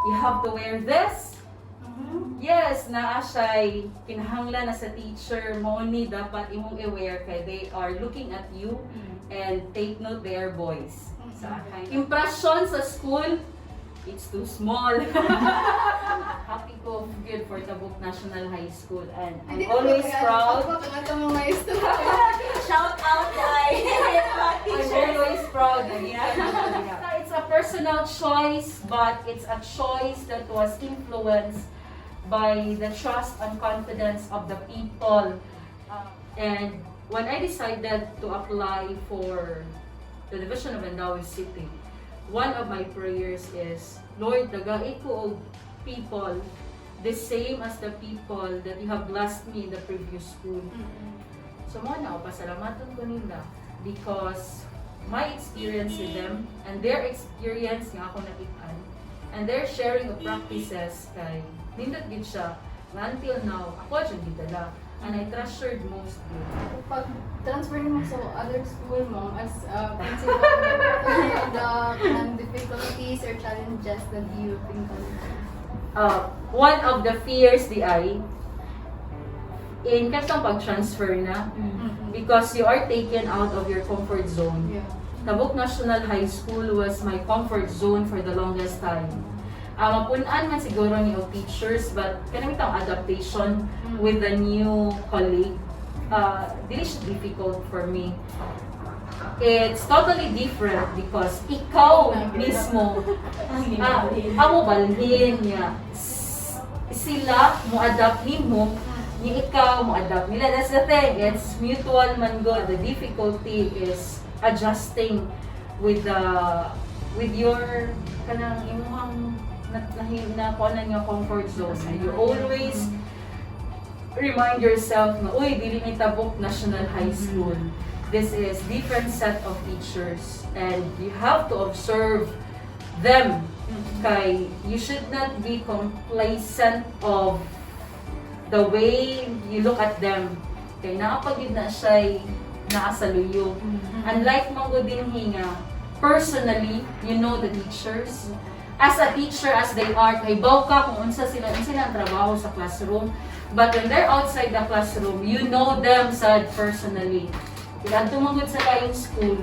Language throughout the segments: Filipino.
you have to wear this. Yes, naa siya'y kinahanglan na sa teacher mo ni dapat imong i-wear kay they are looking at you and take note they are boys. Impression sa school, it's too small. Happy ko good for Tabuk National High School and I'm always proud. Shout out kay I'm always proud. It's a personal choice, but it's a choice that was influenced by the trust and confidence of the people. And when I decided to apply for the Division of Andawi City, one of my prayers is, Lord, dagay ko og people the same as the people that you have blessed me in the previous school. So mo na, pasalamatan ko nila because my experience with them and their experience nga ako nakitaan and their sharing of practices kay nindot gid siya nga until now ako dyan gidala and I treasured most good. Pag transfer mo sa other school mo as principal, the difficulties or challenges that you encounter? One of the fears di ay in katong pag-transfer na because you are taken out of your comfort zone. Yeah. Tabuk National High School was my comfort zone for the longest time. Mapunan man siguro ni teachers, but kanang itong adaptation with the new colleague, dili siya difficult for me. It's totally different because ikaw mismo, amo balhin niya. Sila mo adapt nimo, ni ikaw mo adapt nila. That's the thing. It's mutual man go. The difficulty is adjusting with your kanang imong na kuanan nga comfort zone. And you always remind yourself na, uy, dili ni Tabuk National High School. This is different set of teachers and you have to observe them. Kay you should not be complacent of the way you look at them. Kay nakapagid na siya'y naasaluyo. Unlike mga din hinga, personally, you know the teachers. As a teacher, as they are, kay baw ka kung unsa sila ang trabaho sa classroom. But when they're outside the classroom, you know them sad personally. Kaya tumangod sa kayong school,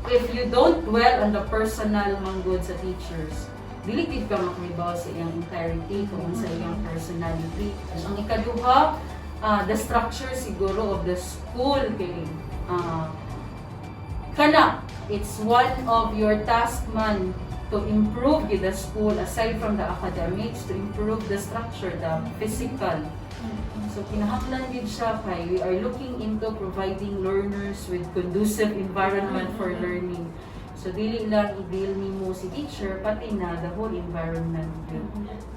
if you don't dwell on the personal manggod sa teachers, diligid ka makamibaw sa iyang entirety kung sa iyang personality. Ang ikaduha, the structure siguro of the school kay kana, it's one of your task man to improve the school aside from the academics, to improve the structure, the physical. So kinahanglan gid siya kay we are looking into providing learners with conducive environment for learning. So dili lang i-deal nimo si teacher pati na the whole environment.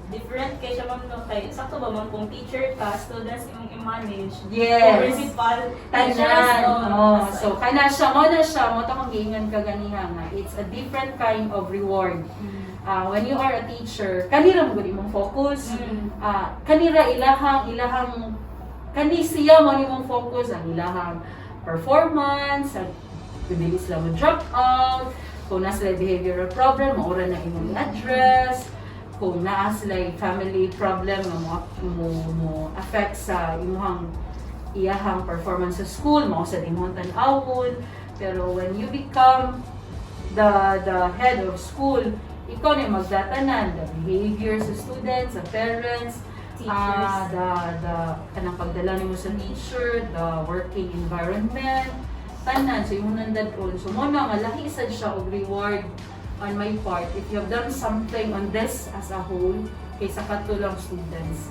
Different kay siya ma'am no kay sakto ba man kung teacher ka, students imong i-manage. Yes. Principal, Tanan. oh, So kana siya mo to kung giingan ka ganiha nga. It's a different kind of reward. When you are a teacher, kanira mo gud imong focus. Kanira ilahang kani siya mo imong focus ang ilahang performance, kung dili sila mo drop out, kung na sila behavioral problem, maura na imong address, kung naa sila family problem nga mo affect sa imong iyahang performance sa school, mao sa imong tan-awon. Pero when you become the head of school, ikaw na magdatanan the behavior sa students, sa parents, kanang pagdala nimo sa teacher, the working environment, tanan so yung nandadon. So mo na nga lahi sad siya og reward on my part if you have done something on this as a whole kaysa katulang students.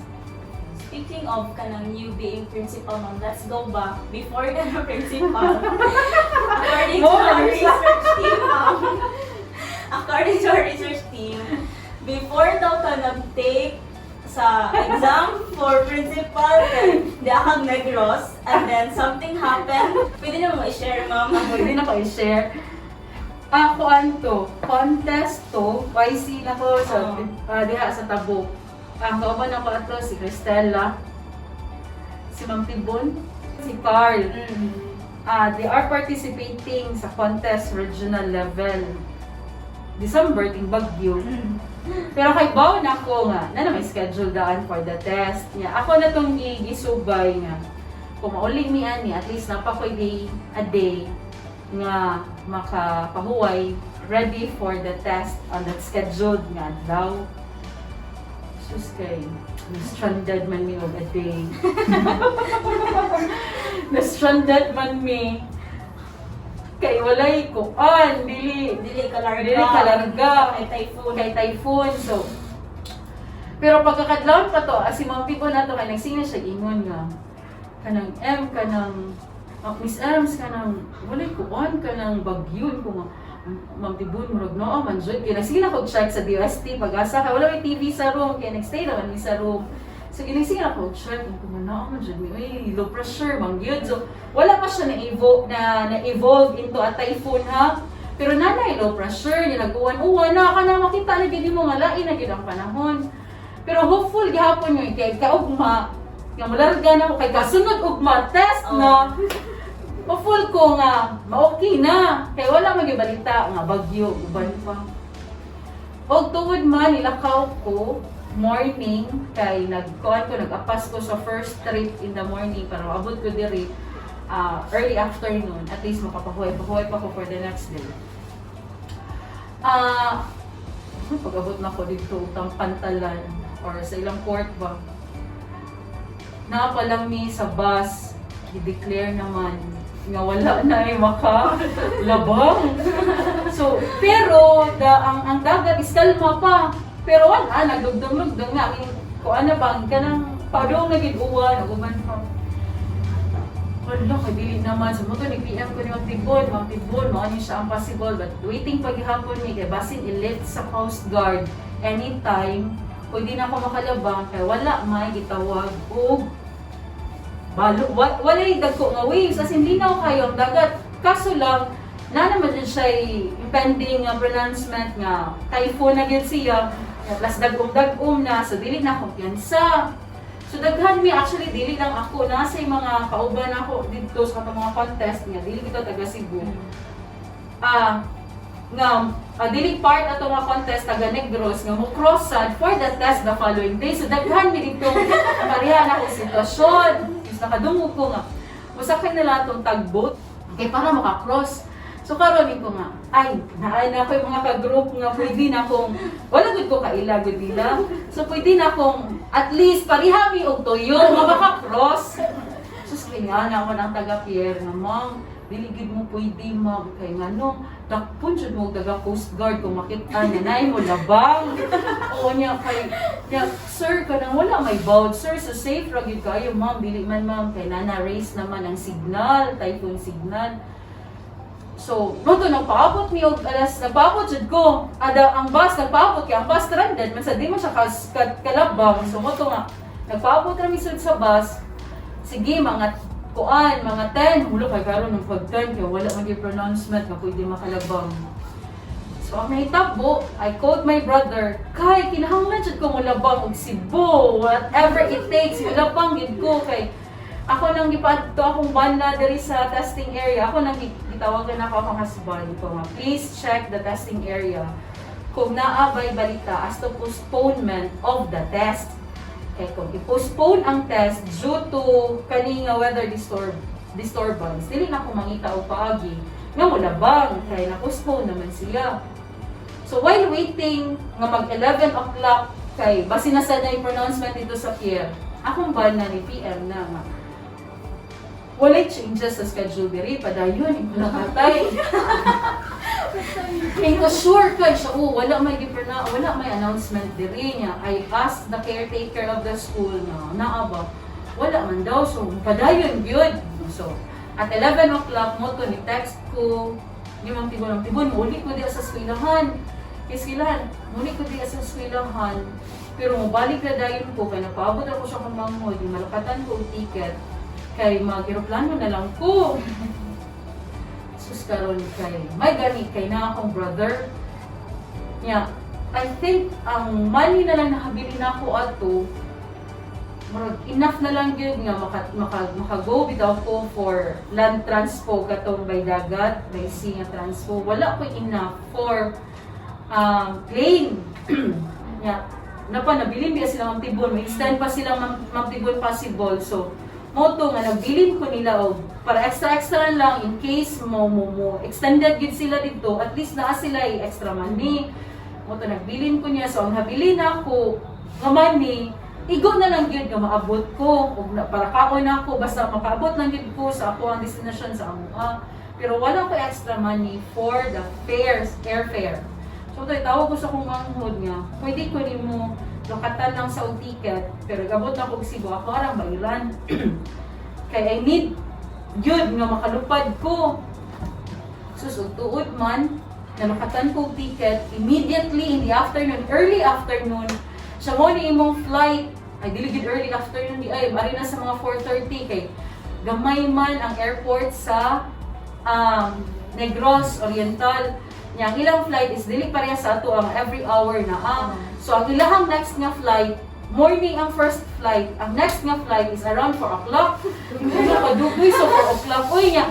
Speaking of kanang you being principal ma'am, let's go back before ka na principal. According to our research team, according to our research team, before daw ka nag-take sa exam for principal, di akong nag-ross, and then something happened. Pwede na mo i-share, ma'am. Pwede na ko i-share. Kuan to, contest to, YC na ko sa diha sa Tabuk. Ang kauban ako ato si Cristela, si Ma'am Tibon, si Carl. They are participating sa contest regional level. December ting bagyo. Pero kay bawo na ako nga na may schedule daan for the test niya. Ako na tong gisubay nga. Kung mauli mi ani at least napakoy a day nga makapahuway ready for the test on that scheduled nga daw. Sus kay na-stranded man mi og a day. Na-stranded man mi. Kay walay kuan, Dili ka kalarga. Kay typhoon. Typhoon. So, pero pagkakadlawon pa to, as si mga people na to, kay nagsingin siya ingon nga, kanang Miss Adams, kanang, walay kuan, kanang bagyon, kung Ma'am Tibon, murag no, manjod. Kaya nagsingin ako check sa DOST, pag-asa, kaya wala may TV sa room, kaya nagstay naman mi sa room. So, ginising ako, check, kung ano, man dyan, low pressure, mangyod. So, wala pa siya na-evolve into a typhoon, ha? Pero nanay, low pressure, niya nag-uwan-uwan na, ka na makita na gini mo, nga lain na ang panahon. Pero hopeful, gihapon nyo, kay kaugma, nga malarga na ko, kay kasunod ugma, test na. Hopeful ko nga, ma-okay na. Kaya wala magibalita, nga bagyo, uban pa. Og tuwod man, nilakaw ko, morning kay nag-apas ko sa first trip in the morning para maabot ko diri early afternoon, at least makapahuway pa ko for the next day. Pag-abot na ko dito utang pantalan or sa ilang court ba, napalang mi sa bus, i-declare naman nga wala na ay makalabang. So, pero ang dagat is kalma pa. Pero wala, nagdugdong-lugdong nga. Kung ano bang, kanang padong naging-uwan, naguman pa. Wala, kay naman. Sa moto, nag-PM ko ni Ma'am Tibon, maano siya ang possible. But waiting paghihapon ni, kay basin i-lift sa Coast Guard anytime, pwede na ako makalabang, kaya wala may gitawag o balo. Wala yung dagko nga waves, as hindi na ako kayo ang dagat. Kaso lang, na naman din siya impending pronouncement nga typhoon na gid siya. Plus dagom na, so dili na kumpiyansa. So daghan mi actually dili lang ako, nasa yung mga kauban ako dito sa mga contest nga, dili kita taga Cebu. Dili part ato nga contest taga Negros nga mo crossan for the test the following day. So daghan mi dito pareha na ko sitwasyon. Is nakadungog ko nga. Usakay nila tong tugboat kay para maka-cross. So karon ko nga, naay na ako yung mga ka-group nga pwede na akong, wala gud ko kaila gud nila. So pwede na akong at least parihami og toyo nga maka-cross. Sus kay nga na ako ng taga-Pierre nga, ma'am, dili gid mo pwede ma'am kay ngano, dakpon jud mo taga Coast Guard kung makita niya nay mo labang. Oo niya kay sir kanang wala may bout sir, so safe ra gyud kayo ma'am, dili man ma'am kay nana-raise naman ang signal, typhoon signal. So, moto nagpaabot mi og nagpaabot jud ko. Ang bus nagpaabot kay ang bus stranded man sa di man siya kalabang. So moto nga nagpaabot ra mi sud sa bus. Sige mga 10 hulo kay karon ng pag-10 kay wala man gyud pronouncement nga pwede makalabang. So ang nahitabo, I called my brother, kay kinahanglan jud ko molabang og Cebu, whatever it takes, molabang gid ko kay ako nang gipadto akong banda diri sa testing area. Ako nang gitawagan ako akong husband ko nga, please check the testing area kung naabay balita as to postponement of the test. Kaya kung i-postpone ang test due to kaninga weather disturbance, dili na ako mangita o paagi nga molabang kay na-postpone naman siya. So while waiting nga mag 11 o'clock kay basi na sa na yung pronouncement dito sa Pierre, akong banda ni PM na nga walay changes sa schedule diri, padayon, ito nakatay. Kaya ko sure kay siya, wala may announcement diri niya. I asked the caretaker of the school na, naaba, wala man daw, so padayon yun. So, at 11 o'clock mo to, ni-text ko, ni Ma'am Tibon, muli ko di sa eskwelahan. Muli ko di sa eskwelahan. Pero mabalik na dayon ko, kaya napaabot ako siya kung manghoy, malapatan ko ang ticket. Kay mag-aeroplano na lang ko. Sus karon kay may gani kay na akong brother. Yeah, I think ang money na lang nakabili na ako ato. Enough na lang yun nga maka-go bitaw ko for land transpo katong by dagat, by sea nga transpo. Wala ko enough for plane. Yeah. Nabilin biya sila magtibon, may extend pa sila magtibon possible. So, moto nga nabilin ko nila og para extra lang in case mo extended gid sila dito, at least naa sila extra money. Moto nagbilin ko niya, so ang nabilin ako nga money, igo na lang gyud nga maabot ko og para kaon ako basta makaabot lang gyud ko sa ako ang destination sa amoa. Pero wala ko extra money for the airfare. So tawag ko sa kong manghod nga, pwede ko nimo lokatan lang sa ticket, pero gabot na ko Cebu, ako arang bailan. Kaya I need yun nga makalupad ko. Tuod man, nalokatan ko ticket, immediately in the afternoon, early afternoon, siya mo ni imong flight, ay diligid early afternoon, ari na sa mga 4:30, kay gamay man ang airport sa Negros Oriental. Yang ilang flight is dili pareha sa ato ang every hour na So ang ilahang next nga flight, morning ang first flight, ang next nga flight is around 4 o'clock. Ano pa dugoy so 4 o'clock. Uy nga,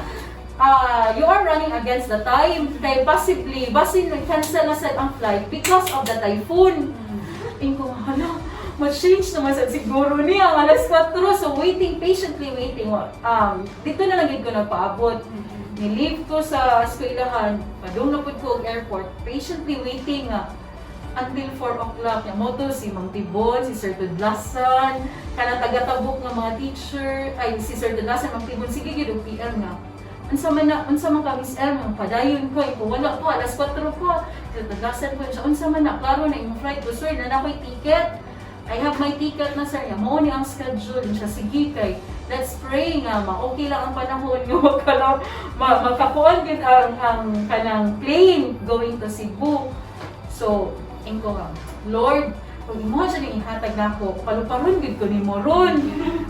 you are running against the time. Kay possibly, basin cancel na sa ang flight because of the typhoon. Tingko, hala, ma-change naman sa siguro niya, alas 4, so patiently waiting. Dito na lang ko nagpaabot. Nilive ko sa eskwelahan, padung na po ko ang airport, patiently waiting until 4 o'clock. Yung moto, si Mang Tibon, si Sir Tudlasan, kana taga-tabok ng mga teacher, si Sir Tudlasan, Mang Tibon, sige yun, PM nga. Unsa man ka, Miss El, padayon ko, kung wala po, alas 4 po, Sir Tudlasan po, unsa man na, klaro na yung flight ko, sir, na ako'y ticket. I have my ticket na sir, mo ni ang schedule, siya sige kay, let's pray nga, okay lang ang panahon nyo, makakuan din ang kanang plane going to Cebu. So, ingko nga, Lord, kung imo siya ning ihatag na ako, paluparon gid ko nimo ron.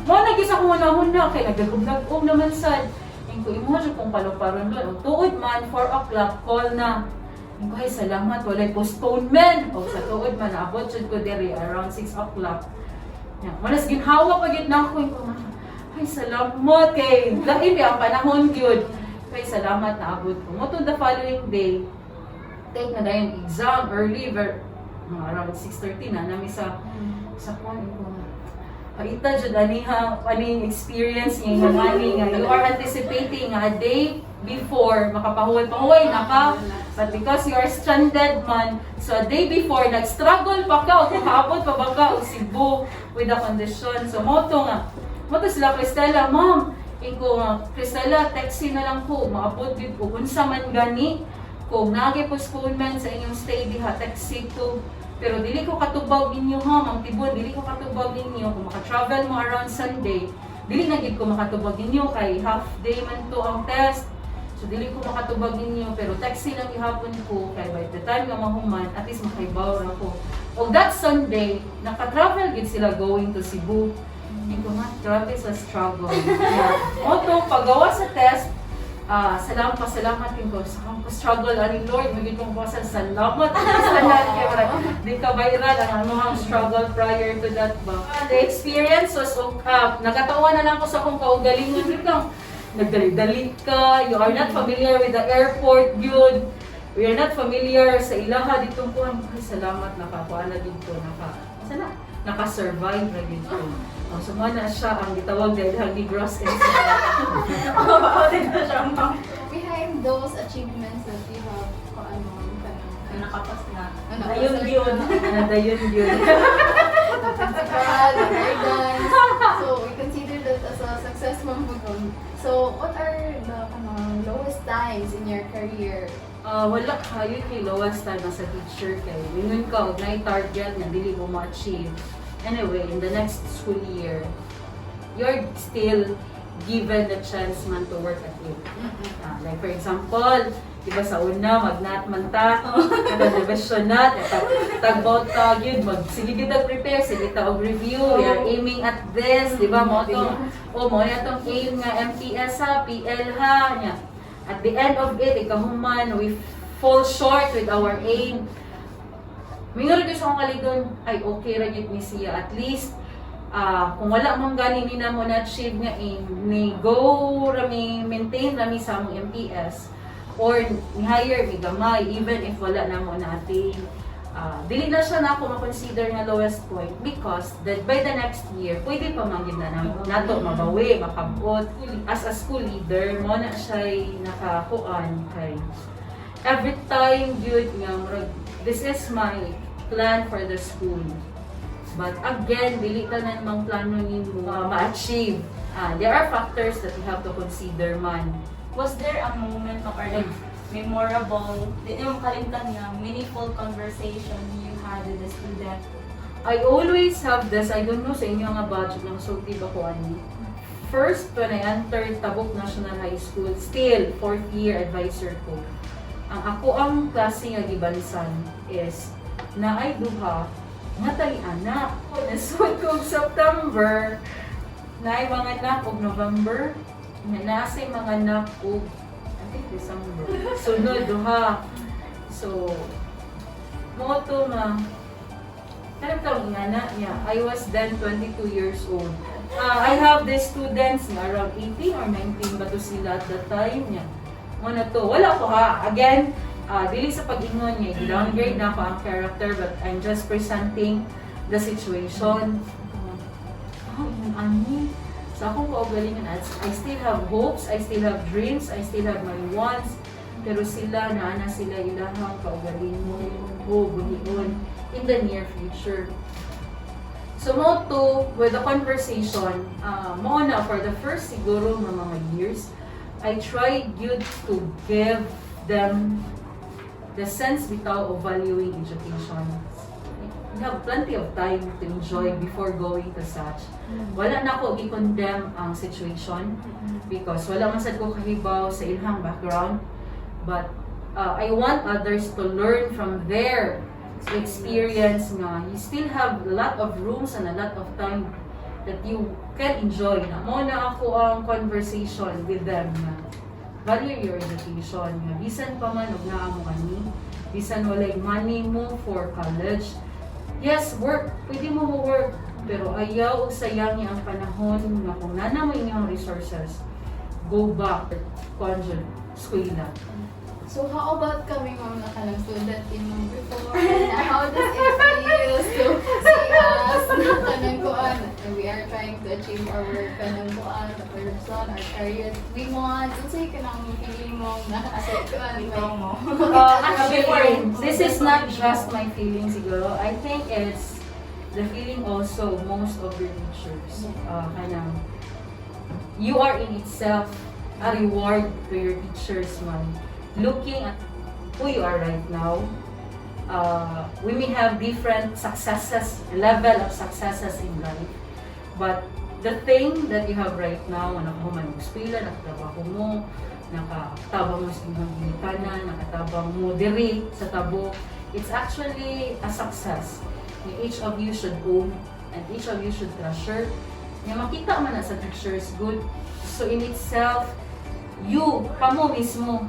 Mo nagis ako una kay nagagub-nagum naman sad. Ingko imo siya kung paluparon doon. Tuod man 4 o'clock call na. Ingko ay salamat walay postponement. O sa tuod man naabot jud ko diri around 6 o'clock. Ya, manas ginhawa pa gid na ako ingko. Ay salamat kay lain ang panahon gyud. Kay salamat na abot ko. Mo to the following day, take na dayon exam early, around 6:30 na nami sa kwan ko. Paita jud aning experience niya nga you are anticipating a day before makapahuway na ka, but because you are stranded man, so a day before nag-struggle pa ka o kaabot pa ba ka og Cebu with the condition. So moto sila Cristela, ma'am, ingko nga Cristela, taxi na lang po, maabot gid ko unsa man gani. Kung nagi-postponement sa inyong stay diha, taxi ko. Pero dili ko katubag ninyo ha, Mang Tibon, dili ko katubag ninyo. Kung maka-travel mo around Sunday, dili na gid ko makatubag ninyo kay half day man to ang test. So dili ko makatubag ninyo, pero taxi lang ihapon ko kay by the time nga mahuman, at least makaibaw na ko. O that Sunday, naka-travel gid sila going to Cebu. Hindi ko nga, grabe sa struggle. Oto, paggawa sa test, salamat din ko sa akong struggle ani Lord, maging kong pasal salamat sa lahat kay di ka viral ang among struggle prior to that ba. The experience was nagatawa na lang ko sa akong kaugalingon gid kang nagdali-dali ka, you are not familiar with the airport yun. We are not familiar sa ilaha dito ko. Ay, salamat nakakuha na dito, naka-survive na dito. Sumana siya ang gitawag dahil hagi gross and Behind those achievements that you have, nakapas na. Dayon yun. Dayon yun. the principal, the guidance. So we consider that as a success ma'am. So what are the lowest times in your career? Wala kayo kay lowest time as a teacher kay mingon ka og nay target nga dili mo ma-achieve. Anyway, in the next school year, you're still given the chance man to work at it. Like for example, diba sa una, mag-nat man ta, division nat, tag-bout tag yun, sige kita prepare, sige ta og review, we are aiming at this, diba mo itong, mo na itong aim nga MTS ha, PL ha, nya. At the end of it, ikahuman, we fall short with our aim. Mingon ko sa akong kalidon, ay okay ra gyud ni siya, at least kung wala mong gani ni na mo na achieve nga aim, ni go rami maintain rami sa among MPS. or ni-hire mi gamay even if wala na mo natin. Dili na siya na ako ma-consider nga lowest point because by the next year, pwede pa man gid na nato mabawi, makabot. As a school leader, mo na siya nakakuan kay every time yun nga, this is my plan for the school. But again, dili ta na namang plano nimo ma-achieve. There are factors that you have to consider man. Was there a moment or like memorable, di mo kalimutan nga, meaningful conversation you had with the student? I always have this, I don't know sa inyo nga budget ng sulti ba ko ani. First, when I entered Tabuk National High School, still 4th year advisor ko. Ako ang klase nga gibansan is na ay duha nga tali-anak. Nasud kong September, na ay mga anak og November, nga nasa mga anak og December. Sunod duha. So, mo to nga kanang ingana niya. I was then 22 years old. I have these students na around 18 or 19 ba to sila at that time niya. Mo na to. Wala ko ha. Again, dili sa pag-ingon niya. I-downgrade na ako ang character but I'm just presenting the situation. Ani. So akong kaugalingan at I still have hopes, I still have dreams, I still have my wants. Pero sila, naana sila ilahang kaugalingon o buhion in the near future. So mo to, with the conversation, mo na for the first siguro mga years, I tried yun to give them the sense bitaw of valuing education. We have plenty of time to enjoy before going to such. Wala na ko i-condemn ang situation because wala man sad ko kahibaw sa ilang background. But I want others to learn from their experience nga. You still have a lot of rooms and a lot of time that you can enjoy. Na mo na ako ang conversation with them nga. Value your education nga. Bisan pa man og naa mo kani, bisan walay money mo for college. Yes, work. Pwede mo work. Pero ayaw sayang niya ang panahon na kung nana mo inyong resources, go back to eskwela. So how about coming from na kanang student in before? How does it feel to see us na kanang kuan? We are trying to achieve our kanang kuan, our person, our career we want. Unsay kanang feeling mo na sa kuan? Actually, this is not just my feeling siguro. I think it's the feeling also most of your teachers. Kanang you are in itself a reward to your teachers man. Looking at who you are right now, we may have different successes, level of successes in life, but the thing that you have right now, nakahuman mo eskwela, nakatrabaho mo, nakatabang mo sa inyong ginikanan, nakatabang mo diri sa tabo, it's actually a success. Each of you should own and each of you should treasure. Makita man na sa teachers good. So in itself, you, kamo mismo,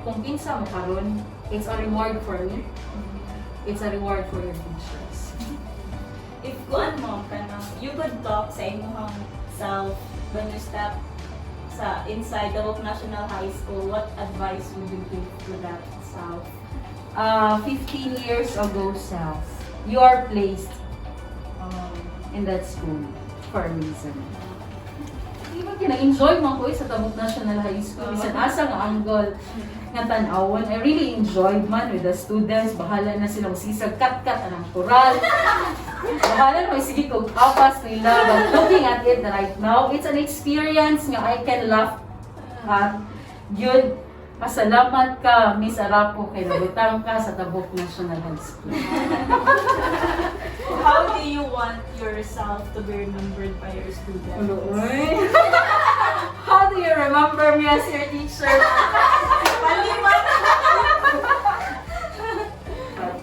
kung kinsa mo karon, it's a reward for me. It's a reward for your teachers. If kuan mo kanang you could talk sa imong self when you step inside the National High School, what advice would you give to that self? 15 years ago self, you are placed in that school for a reason. Diba kina-enjoy mo ko sa Tabuk National High School. Bisan asa nga angle nga tan-awon. I really enjoyed man with the students. Bahala na silang sisag kat-kat anang koral. Bahala na sige kong apas nila. But looking at it right now, it's an experience nga I can laugh at. Yun, pasalamat ka, Miss Arapoc, kay nabutang ka sa Tabuk National High School. How do you want yourself to be remembered by your students? How do you remember me as your teacher?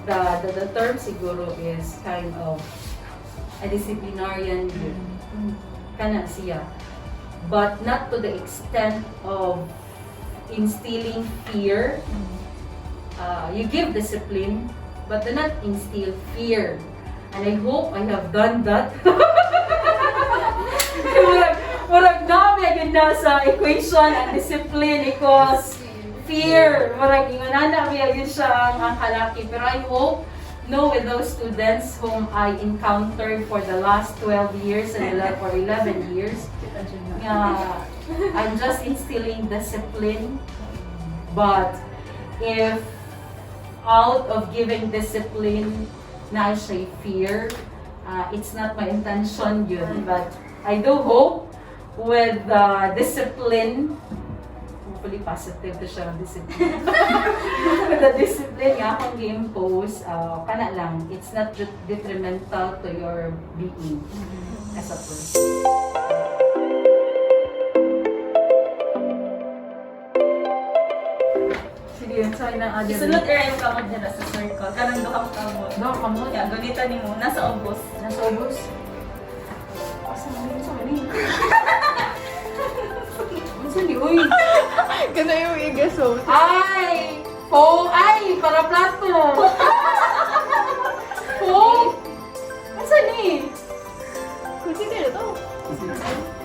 But the term siguro is kind of a disciplinarian yun. Kana siya. But not to the extent of instilling fear. You give discipline, but do not instill fear. And I hope I have done that. Murag dami yun na sa equation and discipline equals fear. Murag ingonana biya yun siya ang kalaki. Pero I hope with those students whom I encountered for the last 12 years and for 11 years, I'm just instilling discipline. But if out of giving discipline na siya fear, it's not my intention yun. But I do hope with discipline, hopefully positive to siya discipline. With the discipline nga akong gi-impose, kana lang, it's not detrimental to your being as a person. Sige, yun sa'yo ng other. Isunod rin ka mo dyan sa circle. Kanang duhang kamot. Duhang kamot? Yeah, gunitan ni mo. Nasa ubos. Nasa ubos? Asa mo yun sa mali? Asa ni, uy? Ganda yung igaso. Ay! Ay! Para plato! Asa ni? Consider ito.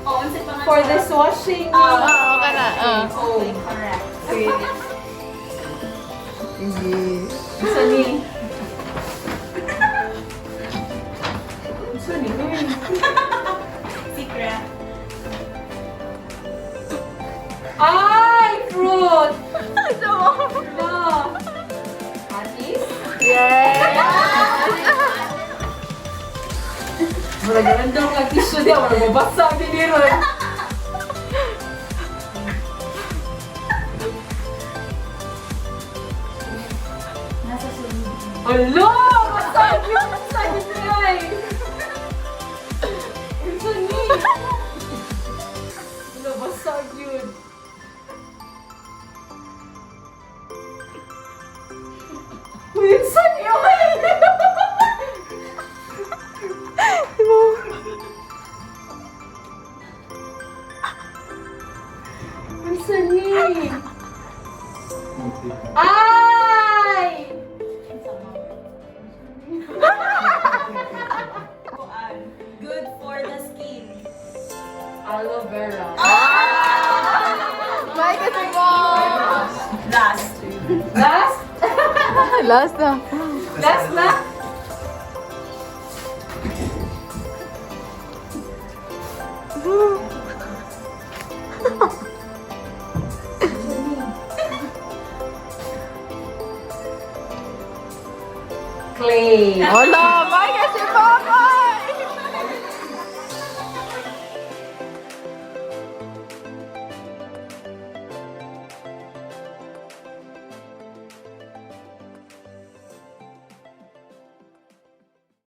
Unsa pa nga For siya? dishwashing. kana. Okay, correct. Sige. Sige. Asa ni? Asa ni, uy? Secret. Ay! Fruit! Ito. Atis? Yes! Wala ganun daw kag-tissue niya. Wala mabasa din ni Ron. Nasa sunod. Hala! Masag yun! Masag yun guys! Ito ni! Wala, basag yun. Uy, saan yun? Saan ni? Ay! Good for the skin. Aloe vera. Bye kasi mo! Last. Last? Last na. Last na? Clay. Wala! Bye kasi Papa!